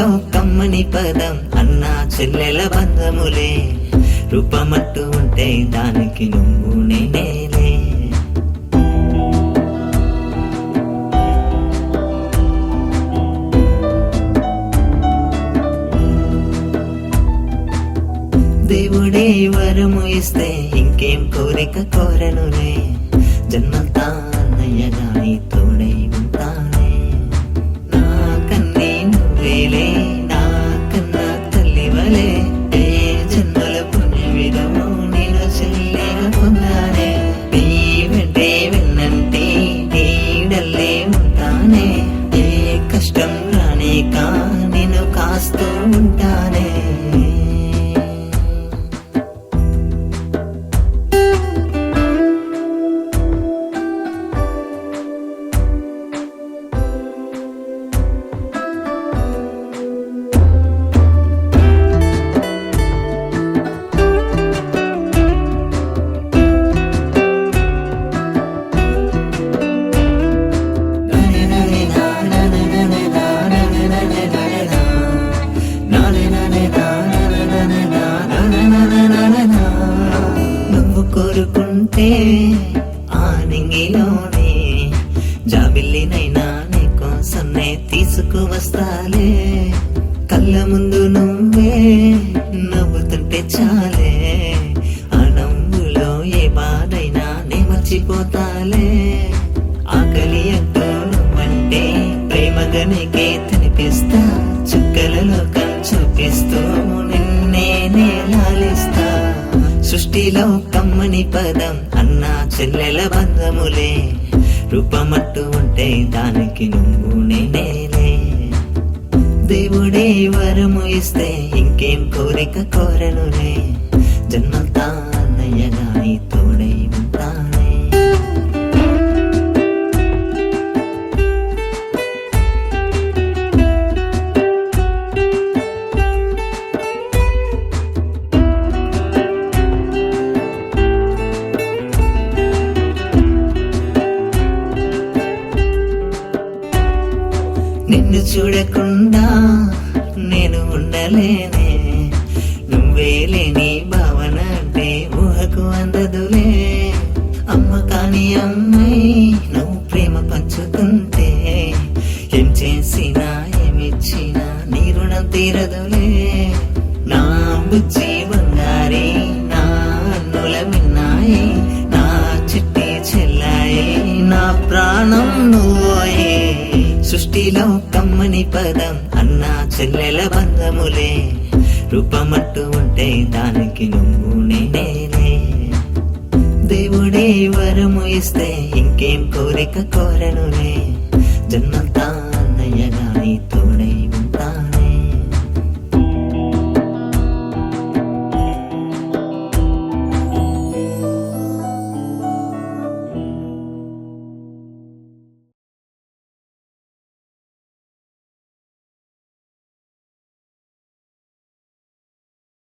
సృష్టిలో కమ్మని పదం అన్నా చెల్లెల బంధములే. రూపమంటూ ఉంటే దానికి నువ్వు నేనేలే. దేవుడే వరము ఇస్తే ఇంకేం కోరిక కోరనులే. జన్మంతా అన్నయ్యగా నీ తోడై ఉంటానే. నా కన్నీ నువ్వేలే, నా కన్నా తల్లివలే. ఏ జన్మల పుణ్యమిదమో నేను చెల్లెగా పొందానే. నీ వెంటే వెన్నంటే నీడల్లే ఉంటానే. ఏ కష్టం రానిక నేను కాస్తూ ఉంటానే. నువ్వు కోరుకుంటే ఆ నింగిలోనే జాబిల్లినైనా నీ కోసమే తీసుకువస్తాలే. కళ్ళ ముందు నువ్వే నవ్వుతుంటే చాలే. ఆ నవ్వులో ఏ బాధైనా నే మర్చిపోతాలే. ఆకలి అంటూ నువ్వంటే ప్రేమగా నీకే తినిపిస్తా. చుక్కల లోకం చూపిస్తూ నిన్నే లాలిస్తా. సృష్టిలో కమ్మని పదం అన్నా చెల్లెల బంధములే. రూపమంటూ ఉంటే దానికి నువ్వు నేనేలే. దేవుడే వరము ఇస్తే ఇంకేం కోరిక కోరనులే. జన్మంతా అన్నయ్యగా నీ తోడై ఉంటానే. నిన్ను చూడకుండా నేను ఉండలేనే. నువ్వే లేని భావన అంటే ఊహకు అందదులే. అమ్మ కాని అమ్మాయి నువ్వు ప్రేమ పంచుతుంటే ఏం చేసినా ఏమిచ్చినా నీ రుణం తీరదులే. నా బుజ్జి బంగారి నా అన్నుల మిన్నాయి. నా చిట్టి చెల్లాయి నా ప్రాణం నువ్వోయే. సృష్టిలో కమ్మని పదం అన్నా చెల్లెల బంధములే. రూపమంటూ ఉంటే దానికి నువ్వు నేనేలే. దేవుడే వరము ఇస్తే ఇంకేం కోరిక కోరనులే. జన్మంతా